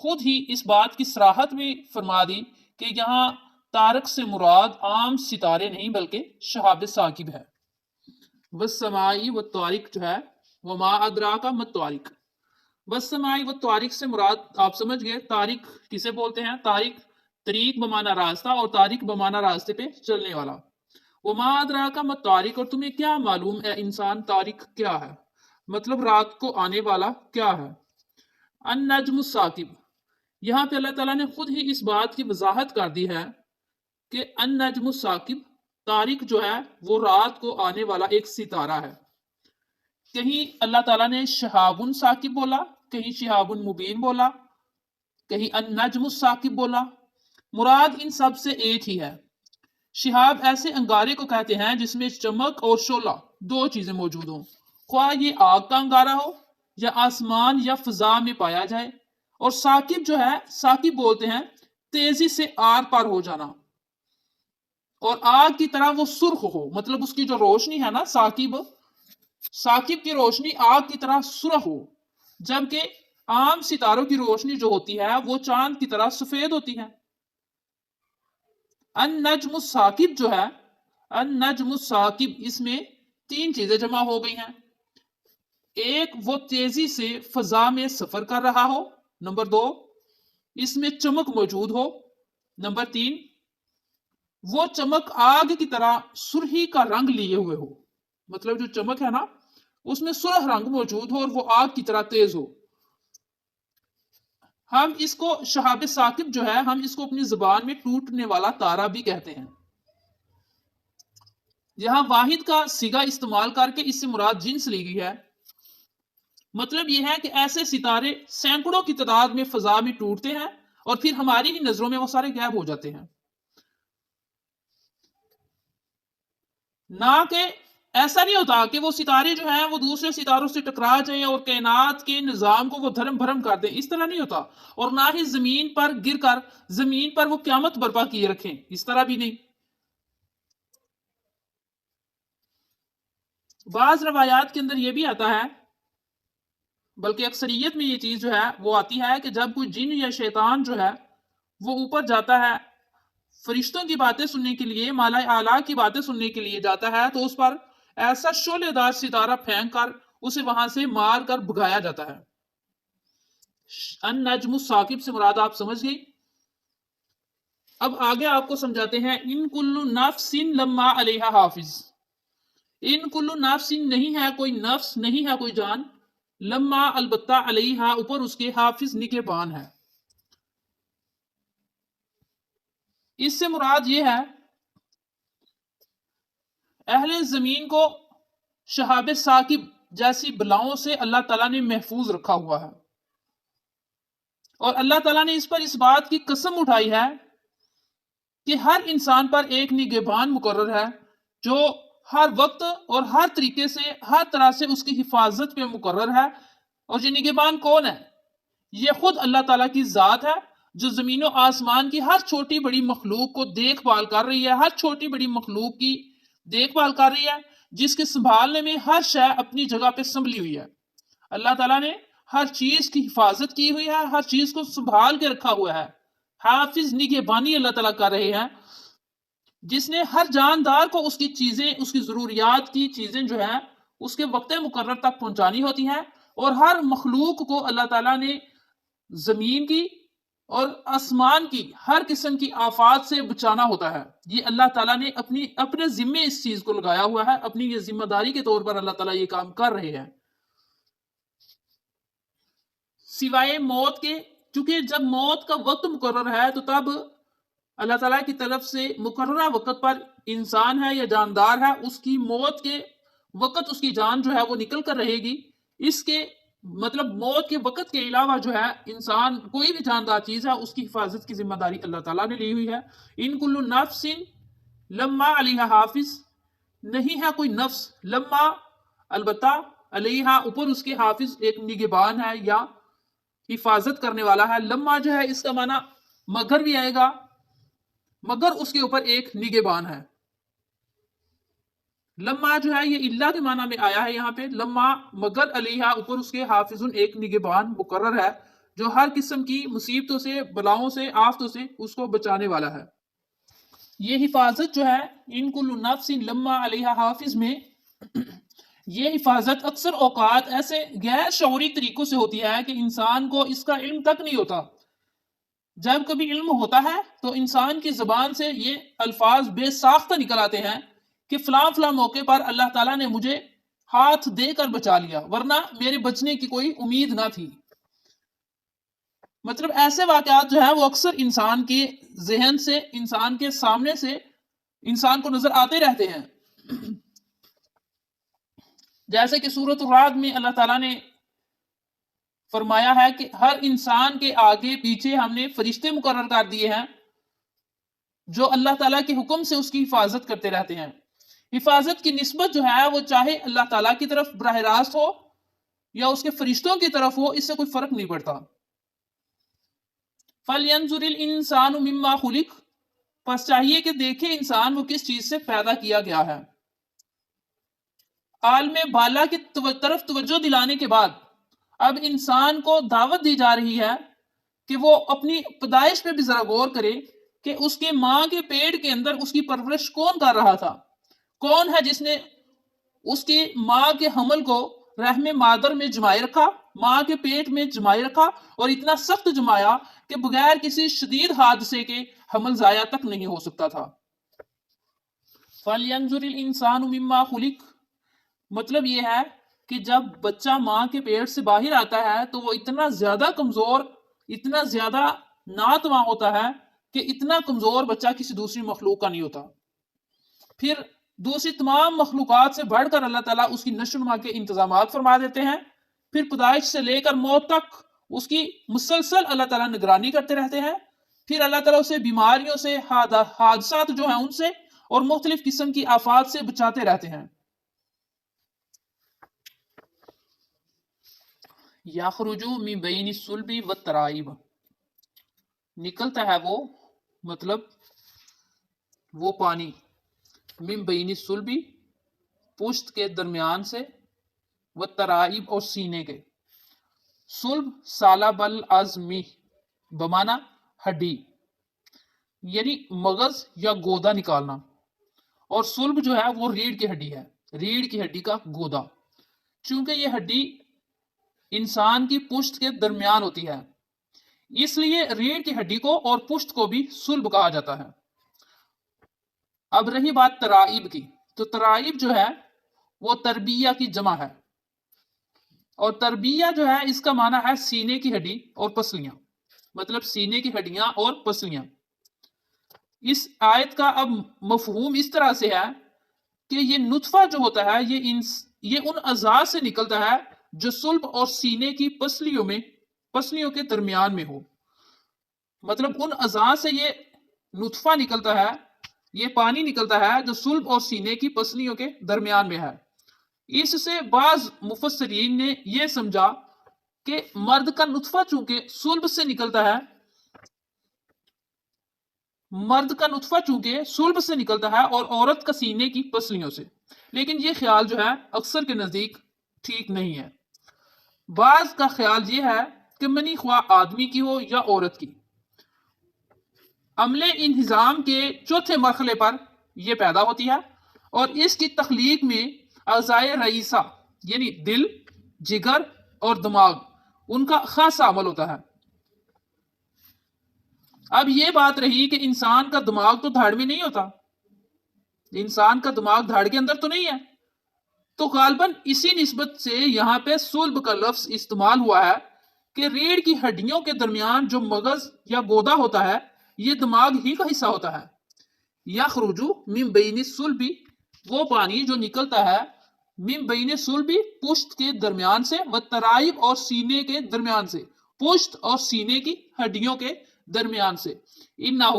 خود ہی اس بات کی صراحت بھی فرما دی کہ یہاں طارق سے مراد عام ستارے نہیں بلکہ شہاب ثاقب ہے۔ والسماء والطارق جو ہے، وما ادراک ما الطارق، والسماء والطارق سے مراد آپ سمجھ گئے طارق کسے بولتے ہیں؟ طارق طریق بمانا راستہ، اور طارق بمانا راستے پہ چلنے والا۔ وما ادراک ما الطارق، اور تمہیں کیا معلوم ہے انسان طارق کیا ہے، مطلب رات کو آنے والا کیا ہے۔ النجم الثاقب، یہاں پہ اللہ تعالیٰ نے خود ہی اس بات کی وضاحت کر دی ہے کہ النجم الثاقب، طارق جو ہے وہ رات کو آنے والا ایک ستارہ ہے۔ کہیں اللہ تعالیٰ نے شہاب ثاقب بولا، کہیں شہاب مبین بولا، کہیں النجم الثاقب بولا، مراد ان سب سے ایک ہی ہے۔ شہاب ایسے انگارے کو کہتے ہیں جس میں چمک اور شعلہ دو چیزیں موجود ہوں، خواہ یہ آگ کا انگارہ ہو یا آسمان یا فضا میں پایا جائے۔ اور ثاقب جو ہے، ثاقب بولتے ہیں تیزی سے آر پار ہو جانا، اور آگ کی طرح وہ سرخ ہو، مطلب اس کی جو روشنی ہے نا، ثاقب کی روشنی آگ کی طرح سرخ ہو، جبکہ عام ستاروں کی روشنی جو ہوتی ہے وہ چاند کی طرح سفید ہوتی ہے۔ النجم الثاقب جو ہے، النجم الثاقب، اس میں تین چیزیں جمع ہو گئی ہیں۔ ایک، وہ تیزی سے فضا میں سفر کر رہا ہو، نمبر دو، اس میں چمک موجود ہو، نمبر تین، وہ چمک آگ کی طرح سرخی کا رنگ لیے ہوئے ہو، مطلب جو چمک ہے نا اس میں سرخ رنگ موجود ہو اور وہ آگ کی طرح تیز ہو۔ ہم اس کو شہاب ثاقب جو ہے، ہم اس کو اپنی زبان میں ٹوٹنے والا تارا بھی کہتے ہیں۔ یہاں واحد کا صیغہ استعمال کر کے اس سے مراد جنس لی گئی ہے۔ مطلب یہ ہے کہ ایسے ستارے سینکڑوں کی تعداد میں فضا میں ٹوٹتے ہیں اور پھر ہماری ہی نظروں میں وہ سارے غائب ہو جاتے ہیں۔ نہ کہ ایسا نہیں ہوتا کہ وہ ستارے جو ہیں وہ دوسرے ستاروں سے ٹکرا جائیں اور کائنات کے نظام کو وہ دھرم بھرم کر دیں، اس طرح نہیں ہوتا، اور نہ ہی زمین پر گر کر زمین پر وہ قیامت برپا کیے رکھیں، اس طرح بھی نہیں۔ بعض روایات کے اندر یہ بھی آتا ہے، بلکہ اکثریت میں یہ چیز جو ہے وہ آتی ہے کہ جب کوئی جن یا شیطان جو ہے وہ اوپر جاتا ہے فرشتوں کی باتیں سننے کے لیے، مالا اعلیٰ کی باتیں سننے کے لیے جاتا ہے، تو اس پر ایسا شعلے دار ستارہ پھینک کر اسے وہاں سے مار کر بھگایا جاتا ہے۔ النجم الثاقب سے مراد آپ سمجھ گئی۔ اب آگے آپ کو سمجھاتے ہیں، ان کل نفس لما علیہا حافظ، ان کل نفس نہیں ہے کوئی نفس، نہیں ہے کوئی جان، لما البتہ علیہا اوپر اس کے حافظ نگہبان ہے۔ اس سے مراد یہ ہے اہل زمین کو شہاب ثاقب جیسی بلاؤں سے اللہ تعالیٰ نے محفوظ رکھا ہوا ہے، اور اللہ تعالیٰ نے اس پر اس بات کی قسم اٹھائی ہے کہ ہر انسان پر ایک نگہبان مقرر ہے جو ہر وقت اور ہر طریقے سے ہر طرح سے اس کی حفاظت پہ مقرر ہے۔ اور یہ نگہبان کون ہے؟ یہ خود اللہ تعالیٰ کی ذات ہے جو زمین و آسمان کی ہر چھوٹی بڑی مخلوق کو دیکھ بھال کر رہی ہے، ہر چھوٹی بڑی مخلوق کی دیکھ بھال کر رہی ہے، جس کے سنبھالنے میں ہر شے اپنی جگہ پہ سنبھلی ہوئی ہے۔ اللہ تعالیٰ نے ہر چیز کی حفاظت کی ہوئی ہے، ہر چیز کو سنبھال کے رکھا ہوا ہے۔ حافظ نگہبانی اللہ تعالیٰ کر رہے ہیں، جس نے ہر جاندار کو اس کی چیزیں، اس کی ضروریات کی چیزیں جو ہیں اس کے وقت مقرر تک پہنچانی ہوتی ہیں، اور ہر مخلوق کو اللہ تعالیٰ نے زمین کی اور آسمان کی ہر قسم کی آفات سے بچانا ہوتا ہے۔ یہ اللہ تعالیٰ نے اپنے ذمے اس چیز کو لگایا ہوا ہے، اپنی یہ ذمہ داری کے طور پر اللہ تعالیٰ یہ کام کر رہے ہیں۔ سوائے موت کے، چونکہ جب موت کا وقت مقرر ہے تو تب اللہ تعالیٰ کی طرف سے مقررہ وقت پر انسان ہے یا جاندار ہے، اس کی موت کے وقت اس کی جان جو ہے وہ نکل کر رہے گی۔ اس کے مطلب موت کے وقت کے علاوہ جو ہے انسان کوئی بھی جاندار چیز ہے اس کی حفاظت کی ذمہ داری اللہ تعالیٰ نے لی ہوئی ہے۔ ان کل نفس لما علیہا حافظ، نہیں ہے کوئی نفس، لما البتہ علیہا اوپر اس کے حافظ ایک نگہبان ہے یا حفاظت کرنے والا ہے۔ لما جو ہے اس کا معنی مگر بھی آئے گا، مگر اس کے اوپر ایک نگہبان ہے۔ لما جو ہے یہ اللہ کے معنی میں آیا ہے یہاں پہ، لما مگر علیہا اوپر اس کے حافظ ایک نگہبان مقرر ہے۔ جو ہر قسم کی مصیبتوں سے، بلاؤں سے، آفتوں سے اس کو بچانے والا ہے۔ یہ حفاظت جو ہے ان کل نفس لما علیہا حافظ میں، یہ حفاظت اکثر اوقات ایسے غیر شعوری طریقوں سے ہوتی ہے کہ انسان کو اس کا علم تک نہیں ہوتا۔ جب کبھی علم ہوتا ہے تو انسان کی زبان سے یہ الفاظ بے ساختہ نکل آتے ہیں کہ فلاں فلاں موقع پر اللہ تعالیٰ نے مجھے ہاتھ دے کر بچا لیا، ورنہ میرے بچنے کی کوئی امید نہ تھی۔ مطلب ایسے واقعات جو ہیں وہ اکثر انسان کے ذہن سے، انسان کے سامنے سے انسان کو نظر آتے رہتے ہیں۔ جیسے کہ سورۃ الرعد میں اللہ تعالیٰ نے فرمایا ہے کہ ہر انسان کے آگے پیچھے ہم نے فرشتے مقرر کر دیے ہیں جو اللہ تعالیٰ کے حکم سے اس کی حفاظت کرتے رہتے ہیں۔ حفاظت کی نسبت جو ہے وہ چاہے اللہ تعالیٰ کی طرف براہ راست ہو یا اس کے فرشتوں کی طرف ہو، اس سے کوئی فرق نہیں پڑتا۔ فَلْيَنْظُرِ الْإِنسَانُ مِمَّا خُلِقَ، پس چاہیے کہ دیکھے انسان وہ کس چیز سے پیدا کیا گیا ہے۔ عالم بالا کی طرف توجہ دلانے کے بعد اب انسان کو دعوت دی جا رہی ہے کہ وہ اپنی پیدائش پہ بھی ذرا غور کرے کہ اس کے ماں کے پیٹ کے اندر اس کی پرورش کون کر رہا تھا، کون ہے جس نے اس کی ماں کے حمل کو رحم مادر میں جمائے رکھا، ماں کے پیٹ میں جمائے رکھا، اور اتنا سخت جمایا کہ بغیر کسی شدید حادثے کے حمل ضائع تک نہیں ہو سکتا تھا۔ فَلْيَنْظُرِ الْإِنسَانُ مِمَّا خُلِقَ، مطلب یہ ہے کہ جب بچہ ماں کے پیٹ سے باہر آتا ہے تو وہ اتنا زیادہ کمزور، اتنا زیادہ ناتواں ہوتا ہے کہ اتنا کمزور بچہ کسی دوسری مخلوق کا نہیں ہوتا۔ پھر دوسری تمام مخلوقات سے بڑھ کر اللہ تعالیٰ اس کی نشو و نما کے انتظامات فرما دیتے ہیں۔ پھر پیدائش سے لے کر موت تک اس کی مسلسل اللہ تعالیٰ نگرانی کرتے رہتے ہیں۔ پھر اللہ تعالیٰ اسے بیماریوں سے، حادثات جو ہیں ان سے، اور مختلف قسم کی آفات سے بچاتے رہتے ہیں۔ یخرج من بین الصلب والترائب، نکلتا ہے وہ، مطلب وہ پانی، من بین الصلب پشت کے درمیان سے، والترائب اور سینے کے۔ صلب سالب العظمی بمانا ہڈی، یعنی مغز یا گودا نکالنا، اور صلب جو ہے وہ ریڑھ کی ہڈی ہے، ریڑھ کی ہڈی کا گودا۔ چونکہ یہ ہڈی انسان کی پشت کے درمیان ہوتی ہے، اس لیے ریڑھ کی ہڈی کو اور پشت کو بھی صلب کہا جاتا ہے۔ اب رہی بات ترائب کی، تو ترائب جو ہے وہ تربیہ کی جمع ہے، اور تربیہ جو ہے اس کا معنی ہے سینے کی ہڈی اور پسلیاں، مطلب سینے کی ہڈیاں اور پسلیاں۔ اس آیت کا اب مفہوم اس طرح سے ہے کہ یہ نطفہ جو ہوتا ہے یہ ان اعضاء سے نکلتا ہے جو صلب اور سینے کی پسلیوں کے درمیان میں ہو۔ مطلب ان اعضاء سے یہ نطفہ نکلتا ہے، یہ پانی نکلتا ہے جو صلب اور سینے کی پسلیوں کے درمیان میں ہے۔ اس سے بعض مفسرین نے یہ سمجھا کہ مرد کا نطفہ چونکہ صلب سے نکلتا ہے، اور عورت کا سینے کی پسلیوں سے، لیکن یہ خیال جو ہے اکثر کے نزدیک ٹھیک نہیں ہے۔ بعض کا خیال یہ ہے کہ منی خواہ آدمی کی ہو یا عورت کی، عمل انہضام کے چوتھے مرحلے پر یہ پیدا ہوتی ہے، اور اس کی تخلیق میں اعضائے رئیسہ یعنی دل، جگر اور دماغ، ان کا خاصا عمل ہوتا ہے۔ اب یہ بات رہی کہ انسان کا دماغ تو دھاڑ میں نہیں ہوتا، انسان کا دماغ دھاڑ کے اندر تو نہیں ہے، تو غالباً اسی نسبت سے یہاں پہ صلب کا لفظ استعمال ہوا ہے کہ ریڑھ کی ہڈیوں کے درمیان جو مغز یا گودا ہوتا ہے یہ دماغ ہی کا حصہ ہوتا ہے۔ یخرج من بین الصلب، وہ پانی جو نکلتا ہے من بین الصلب پشت کے درمیان سے، والترائب اور سینے کے درمیان سے، پشت اور سینے کی ہڈیوں کے درمیان سے، انہ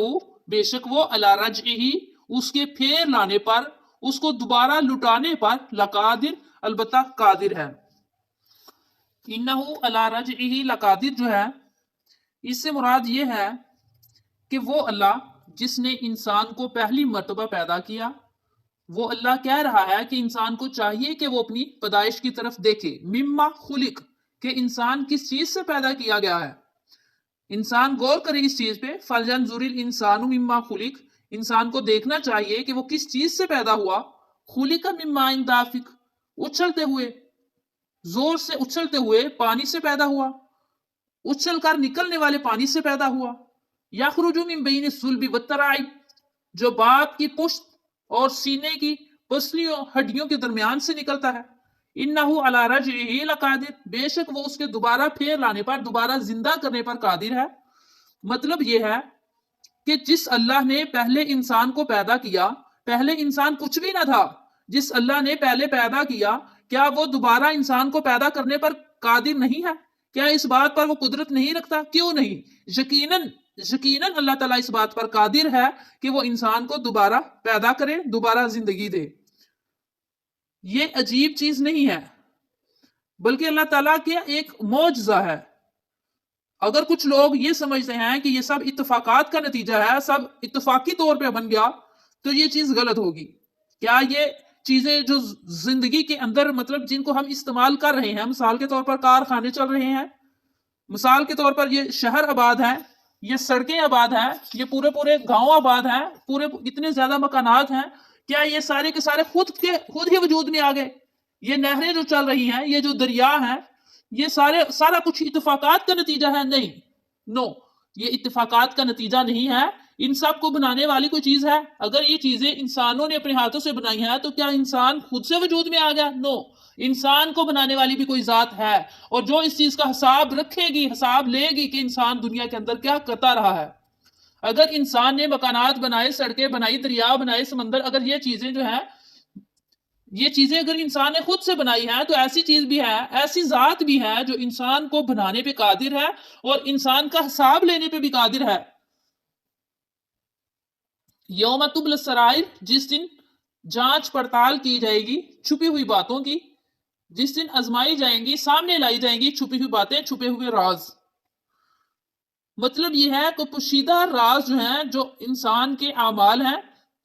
بے شک وہ علی رجعہ اس کے پھیر لانے پر، اس کو دوبارہ لٹانے پر، لقادر البتہ قادر ہے۔ انہ علی رجعہ لقادر جو ہے اس سے مراد یہ ہے کہ وہ اللہ جس نے انسان کو پہلی مرتبہ پیدا کیا، وہ اللہ کہہ رہا ہے کہ انسان کو چاہیے کہ وہ اپنی پیدائش کی طرف دیکھے، مما خلق، کہ انسان کس چیز سے پیدا کیا گیا ہے، انسان غور کرے اس چیز پہ، فَلْيَنْظُرِ الْإِنسَانُ مِمَّا خُلِقَ، انسان کو دیکھنا چاہیے کہ وہ کس چیز سے پیدا ہوا. خُلِقَ مِن مَاءٍ دَافِقٍ، اچھلتے ہوئے، زور سے اچھلتے ہوئے پانی سے پیدا ہوا، اچھل کر نکلنے والے پانی سے پیدا ہوا. یخرج من بین الصلب والترائب، جو باپ کی پشت اور سینے کی پسلیوں ہڈیوں کے درمیان سے نکلتا ہے. انہ علی رجعہ لقادر، بے شک وہ اس کے دوبارہ پھیر لانے پر، دوبارہ زندہ کرنے پر قادر ہے. مطلب یہ ہے کہ جس اللہ نے پہلے انسان کو پیدا کیا، پہلے انسان کچھ بھی نہ تھا، جس اللہ نے پہلے پیدا کیا، کیا وہ دوبارہ انسان کو پیدا کرنے پر قادر نہیں ہے؟ کیا اس بات پر وہ قدرت نہیں رکھتا؟ کیوں نہیں؟ یقیناً اللہ تعالیٰ اس بات پر قادر ہے کہ وہ انسان کو دوبارہ پیدا کرے، دوبارہ زندگی دے. یہ عجیب چیز نہیں ہے، بلکہ اللہ تعالیٰ کے ایک معجزہ ہے. اگر کچھ لوگ یہ سمجھتے ہیں کہ یہ سب اتفاقات کا نتیجہ ہے، سب اتفاقی طور پہ بن گیا، تو یہ چیز غلط ہوگی. کیا یہ چیزیں جو زندگی کے اندر مطلب جن کو ہم استعمال کر رہے ہیں، مثال کے طور پر کارخانے چل رہے ہیں، مثال کے طور پر یہ شہر آباد ہیں، یہ سڑکیں آباد ہیں، یہ پورے گاؤں آباد ہیں، پورے اتنے زیادہ مکانات ہیں، کیا یہ سارے کے سارے خود ہی وجود میں آ گئے؟ یہ نہریں جو چل رہی ہیں، یہ جو دریا ہیں، یہ سارا کچھ اتفاقات کا نتیجہ ہے؟ نہیں، نو، یہ اتفاقات کا نتیجہ نہیں ہے. ان سب کو بنانے والی کوئی چیز ہے. اگر یہ چیزیں انسانوں نے اپنے ہاتھوں سے بنائی ہیں تو کیا انسان خود سے وجود میں آ گیا؟ نو، انسان کو بنانے والی بھی کوئی ذات ہے، اور جو اس چیز کا حساب رکھے گی، حساب لے گی کہ انسان دنیا کے اندر کیا کرتا رہا ہے. اگر انسان نے مکانات بنائے، سڑکیں بنائی، دریا بنائے، سمندر، اگر یہ چیزیں جو ہیں، یہ چیزیں اگر انسان نے خود سے بنائی ہیں، تو ایسی چیز بھی ہے، ایسی ذات بھی ہے جو انسان کو بنانے پہ قادر ہے اور انسان کا حساب لینے پہ بھی قادر ہے. یوم تبل السرائر، جس دن جانچ پڑتال کی جائے گی چھپی ہوئی باتوں کی، جس دن آزمائی جائیں گی، سامنے لائی جائیں گی چھپی ہوئی باتیں، چھپے ہوئے راز. مطلب یہ ہے کہ پوشیدہ راز جو ہیں، جو انسان کے اعمال ہیں،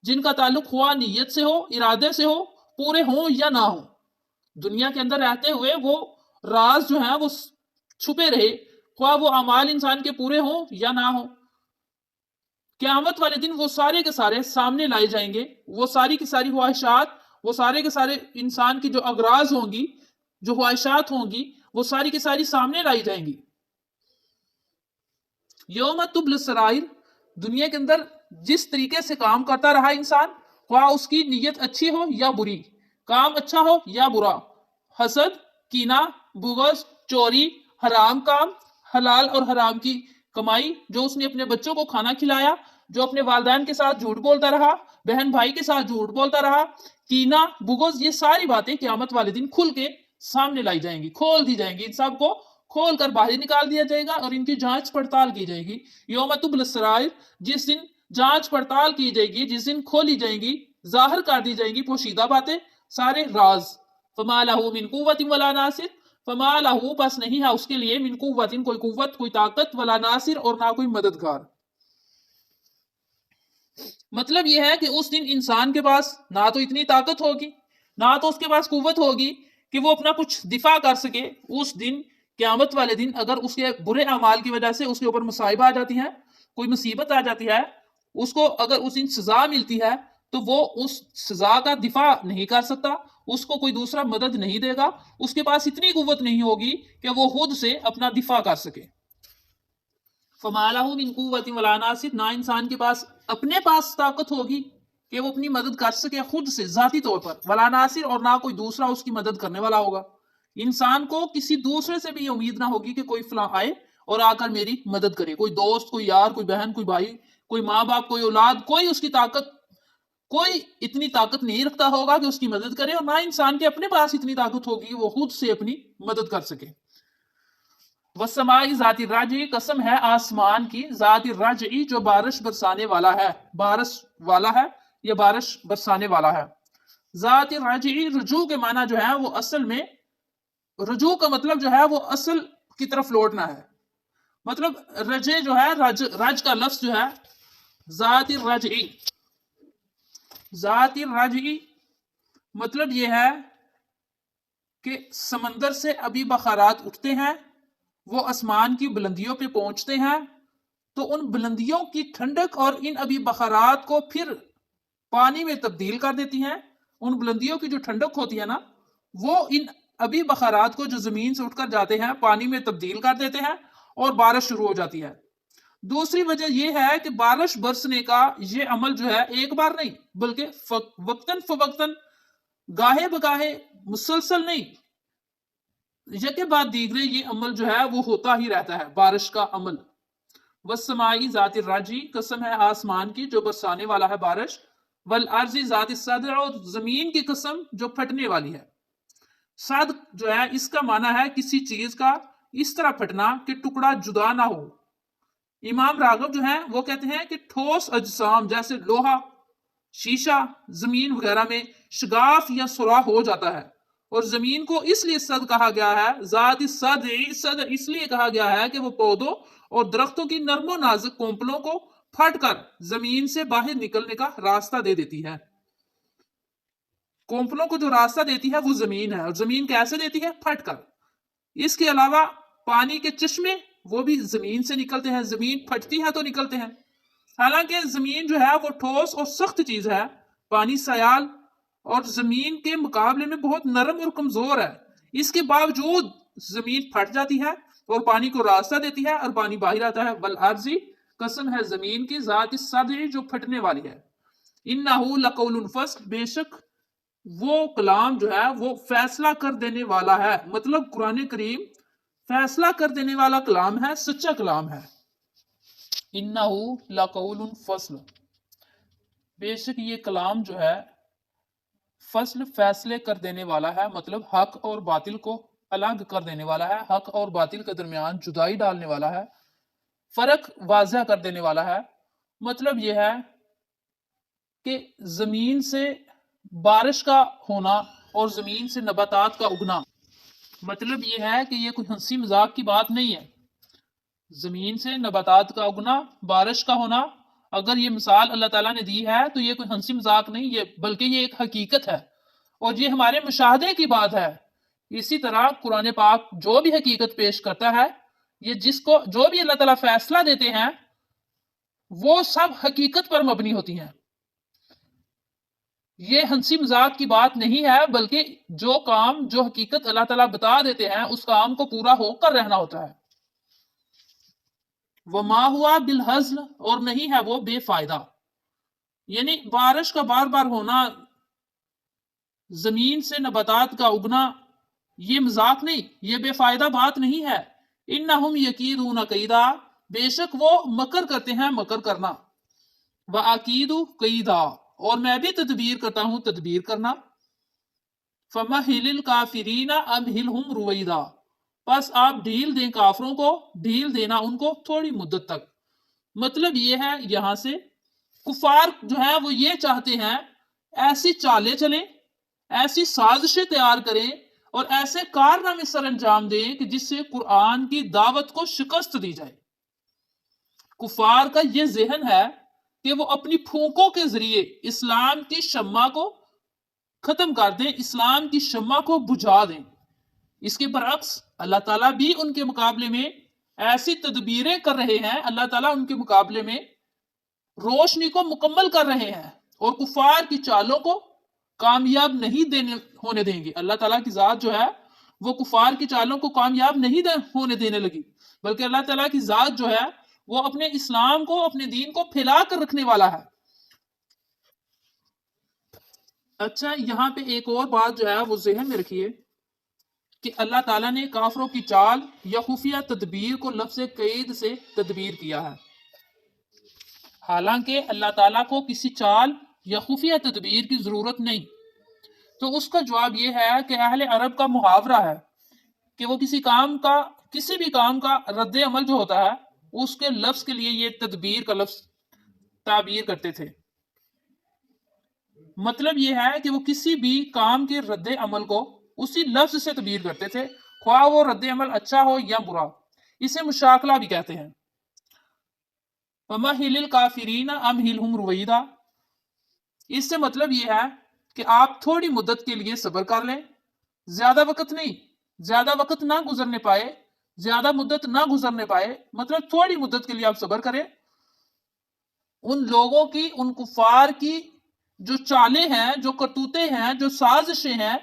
جن کا تعلق خواہ نیت سے ہو، ارادے سے ہو، پورے ہوں یا نہ ہوں، دنیا کے اندر رہتے ہوئے وہ راز جو ہیں وہ چھپے رہے، خواہ وہ اعمال انسان کے پورے ہوں یا نہ ہوں. قیامت والے دن وہ سارے کے سارے سامنے لائے جائیں گے، وہ ساری کی ساری خواہشات، وہ سارے کے سارے انسان کی جو اغراض ہوں گی، جو خواہشات ہوں گی، وہ ساری کی ساری سامنے لائی جائیں گی. یوم تبل السرائر، دنیا کے اندر جس طریقے سے کام کرتا رہا انسان، خواہ اس کی نیت اچھی ہو یا بری، کام اچھا ہو یا برا، حسد، کینہ، بغض، چوری، حرام کام، حلال اور حرام کی کمائی، جو اس نے اپنے بچوں کو کھانا کھلایا، جو اپنے والدین کے ساتھ جھوٹ بولتا رہا، بہن بھائی کے ساتھ جھوٹ بولتا رہا، کینہ، بغض، یہ ساری باتیں قیامت والے دن کھل کے سامنے لائی جائیں گی، کھول دی جائیں گی. ان سب کو کھول کر باہر نکال دیا جائے گا اور ان کی جانچ پڑتال کی جائے گی. یوم تبل السرائر، جس دن جانچ پڑتال کی جائے گی، جس دن کھولی جائیں گی، ظاہر کر دی جائیں گی پوشیدہ باتیں، سارے راز. فما لہ من قوت ولا ناصر، فما لہ، بس نہیں ہے اس کے لیے، من قوت، کوئی قوت، کوئی طاقت، ولا ناصر، اور نہ کوئی مددگار. مطلب یہ ہے کہ اس دن انسان کے پاس نہ تو اتنی طاقت ہوگی، نہ تو اس کے پاس قوت ہوگی کہ وہ اپنا کچھ دفاع کر سکے. اس دن، قیامت والے دن، اگر اس کے برے اعمال کی وجہ سے اس کے اوپر مصائب آ جاتی ہیں، کوئی مصیبت آ جاتی ہے، اس کو اگر اس دن سزا ملتی ہے، تو وہ اس سزا کا دفاع نہیں کر سکتا، اس کو کوئی دوسرا مدد نہیں دے گا، اس کے پاس اتنی قوت نہیں ہوگی کہ وہ خود سے اپنا دفاع کر سکے. فما لہ من قوت ولا ناصر، نہ انسان کے پاس اپنے پاس طاقت ہوگی کہ وہ اپنی مدد کر سکے خود سے ذاتی طور پر، ولا ناصر، اور نہ کوئی دوسرا اس کی مدد کرنے والا ہوگا. انسان کو کسی دوسرے سے بھی یہ امید نہ ہوگی کہ کوئی فلاں آئے اور آ کر میری مدد کرے، کوئی دوست، کوئی یار، کوئی بہن، کوئی بھائی، کوئی ماں باپ، کوئی اولاد، کوئی اس کی طاقت، کوئی اتنی طاقت نہیں رکھتا ہوگا کہ اس کی مدد کرے، اور نہ انسان کے اپنے پاس اتنی طاقت ہوگی کہ وہ خود سے اپنی مدد کر سکے. والسماء ذات الرجع، قسم ہے آسمان کی، ذات الرجع، جو بارش برسانے والا ہے، بارش والا ہے یا بارش برسانے والا ہے. ذات الرجع، رجوع کے معنی جو ہے وہ اصل میں، رجوع کا مطلب جو ہے وہ اصل کی طرف لوٹنا ہے. مطلب رجع جو ہے، رج کا لفظ جو ہے، ذات الرجع، ذات الرجع مطلب یہ ہے کہ سمندر سے ابھی بخارات اٹھتے ہیں، وہ آسمان کی بلندیوں پہ پہنچتے ہیں، تو ان بلندیوں کی ٹھنڈک اور ان ابھی بخارات کو پھر پانی میں تبدیل کر دیتی ہیں. ان بلندیوں کی جو ٹھنڈک ہوتی ہے نا وہ ان ابھی بخارات کو جو زمین سے اٹھ کر جاتے ہیں پانی میں تبدیل کر دیتے ہیں اور بارش شروع ہو جاتی ہے. دوسری وجہ یہ ہے کہ بارش برسنے کا یہ عمل جو ہے ایک بار نہیں بلکہ وقتاً فوقتاً گاہے بگاہے مسلسل نہیں یکے بعد دیگرے یہ عمل جو ہے وہ ہوتا ہی رہتا ہے بارش کا عمل. والسمائی ذات الرجی قسم ہے آسمان کی جو برسانے والا ہے بارش. والارض ذات الصدع اور زمین کی قسم جو پھٹنے والی ہے. صد جو ہے اس کا معنی ہے کسی چیز کا اس طرح پھٹنا کہ ٹکڑا جدا نہ ہو. امام راغب جو ہیں وہ کہتے ہیں کہ ٹھوس اجسام جیسے لوہا شیشہ زمین وغیرہ میں شگاف یا سوراخ ہو جاتا ہے اور زمین کو اس لیے صد کہا گیا ہے ذات صد اس لیے کہا گیا ہے کہ وہ پودوں اور درختوں کی نرم و نازک کونپلوں کو پھٹ کر زمین سے باہر نکلنے کا راستہ دے دیتی ہے. کونپلوں کو جو راستہ دیتی ہے وہ زمین ہے اور زمین کیسے دیتی ہے پھٹ کر. اس کے علاوہ پانی کے چشمے وہ بھی زمین سے نکلتے ہیں. زمین پھٹتی ہے تو نکلتے ہیں. حالانکہ زمین جو ہے وہ ٹھوس اور سخت چیز ہے. پانی سیال اور زمین کے مقابلے میں بہت نرم اور کمزور ہے. اس کے باوجود زمین پھٹ جاتی ہے اور پانی کو راستہ دیتی ہے اور پانی باہر آتا ہے. والارض قسم ہے زمین کی ذات الصدع جو پھٹنے والی ہے. انہ لقول فصل بے شک وہ کلام جو ہے وہ فیصلہ کر دینے والا ہے. مطلب قرآن کریم فیصلہ کر دینے والا کلام ہے سچا کلام ہے. انہ لقول فصل بے شک یہ کلام جو ہے فصل فیصلے کر دینے والا ہے. مطلب حق اور باطل کو الگ کر دینے والا ہے. حق اور باطل کے درمیان جدائی ڈالنے والا ہے. فرق واضح کر دینے والا ہے. مطلب یہ ہے کہ زمین سے بارش کا ہونا اور زمین سے نباتات کا اگنا مطلب یہ ہے کہ یہ کوئی ہنسی مذاق کی بات نہیں ہے. زمین سے نباتات کا اگنا بارش کا ہونا اگر یہ مثال اللہ تعالیٰ نے دی ہے تو یہ کوئی ہنسی مذاق نہیں یہ بلکہ یہ ایک حقیقت ہے اور یہ ہمارے مشاہدے کی بات ہے. اسی طرح قرآن پاک جو بھی حقیقت پیش کرتا ہے یہ جس کو جو بھی اللہ تعالیٰ فیصلہ دیتے ہیں وہ سب حقیقت پر مبنی ہوتی ہیں. یہ ہنسی مذاق کی بات نہیں ہے بلکہ جو کام جو حقیقت اللہ تعالیٰ بتا دیتے ہیں اس کام کو پورا ہو کر رہنا ہوتا ہے. وما ہوا بالہزل اور نہیں ہے وہ بے فائدہ. یعنی بارش کا بار بار ہونا زمین سے نباتات کا اگنا یہ مذاق نہیں یہ بے فائدہ بات نہیں ہے. انہم یکیدون کیدا بے شک وہ مکر کرتے ہیں مکر کرنا. وَأَكِيدُ قَيْدًا اور میں بھی تدبیر کرتا ہوں تدبیر کرنا. فَمَهِّلِ الْكَافِرِينَ أَمْهِلْهُمْ رُوَيْدًا پس آپ ڈھیل دیں کافروں کو ڈھیل دینا ان کو تھوڑی مدت تک. مطلب یہ ہے یہاں سے کفار جو ہے وہ یہ چاہتے ہیں ایسی چالیں چلیں ایسی سازشیں تیار کریں اور ایسے کارنامے سر انجام دیں کہ جس سے قرآن کی دعوت کو شکست دی جائے. کفار کا یہ ذہن ہے کہ وہ اپنی پھونکوں کے ذریعے اسلام کی شمع کو ختم کر دیں اسلام کی شمع کو بجھا دیں. اس کے برعکس اللہ تعالیٰ بھی ان کے مقابلے میں ایسی تدبیریں کر رہے ہیں. اللہ تعالیٰ ان کے مقابلے میں روشنی کو مکمل کر رہے ہیں اور کفار کی چالوں کو کامیاب نہیں ہونے دیں گے. اللہ تعالیٰ کی ذات جو ہے وہ کفار کی چالوں کو کامیاب نہیں ہونے دینے لگی بلکہ اللہ تعالیٰ کی ذات جو ہے وہ اپنے اسلام کو اپنے دین کو پھیلا کر رکھنے والا ہے. اچھا یہاں پہ ایک اور بات جو ہے وہ ذہن میں رکھیے کہ اللہ تعالیٰ نے کافروں کی چال یا خفیہ تدبیر کو لفظ قید سے تدبیر کیا ہے. حالانکہ اللہ تعالیٰ کو کسی چال یا خفیہ تدبیر کی ضرورت نہیں. تو اس کا جواب یہ ہے کہ اہل عرب کا محاورہ ہے کہ وہ کسی بھی کام کا رد عمل جو ہوتا ہے اس کے لفظ کے لیے یہ تدبیر کا لفظ تعبیر کرتے تھے. مطلب یہ ہے کہ وہ کسی بھی کام کے رد عمل کو اسی لفظ سے تعبیر کرتے تھے خواہ وہ رد عمل اچھا ہو یا برا. اسے مشاکلہ بھی کہتے ہیں. وَمَهِّلِ الْكَافِرِينَ أَمْهِلْهُمْ رُوَيْدًا اس سے مطلب یہ ہے کہ آپ تھوڑی مدت کے لیے صبر کر لیں. زیادہ وقت نہیں زیادہ وقت نہ گزرنے پائے زیادہ مدت نہ گزرنے پائے، مطلب تھوڑی مدت کے لیے آپ صبر کریں. ان لوگوں کی، ان کفار کی جو چالیں ہیں، جو کرتوتیں ہیں، جو سازشیں ہیں،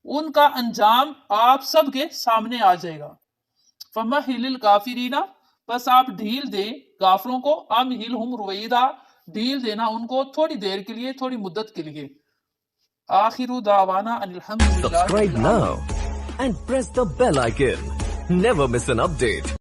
ان کا انجام آپ سب کے سامنے آ جائے گا. فَمَهِّلِ الْكَافِرِينَ، بس آپ ڈھیل دیں کافروں کو، أَمْهِلْهُمْ رُوَيْدًا، ڈھیل دینا ان کو تھوڑی دیر کے لیے، تھوڑی مدت کے لیے. آخر دعوانا ان الحمد للہ. Subscribe now and press the bell icon. Never miss an update.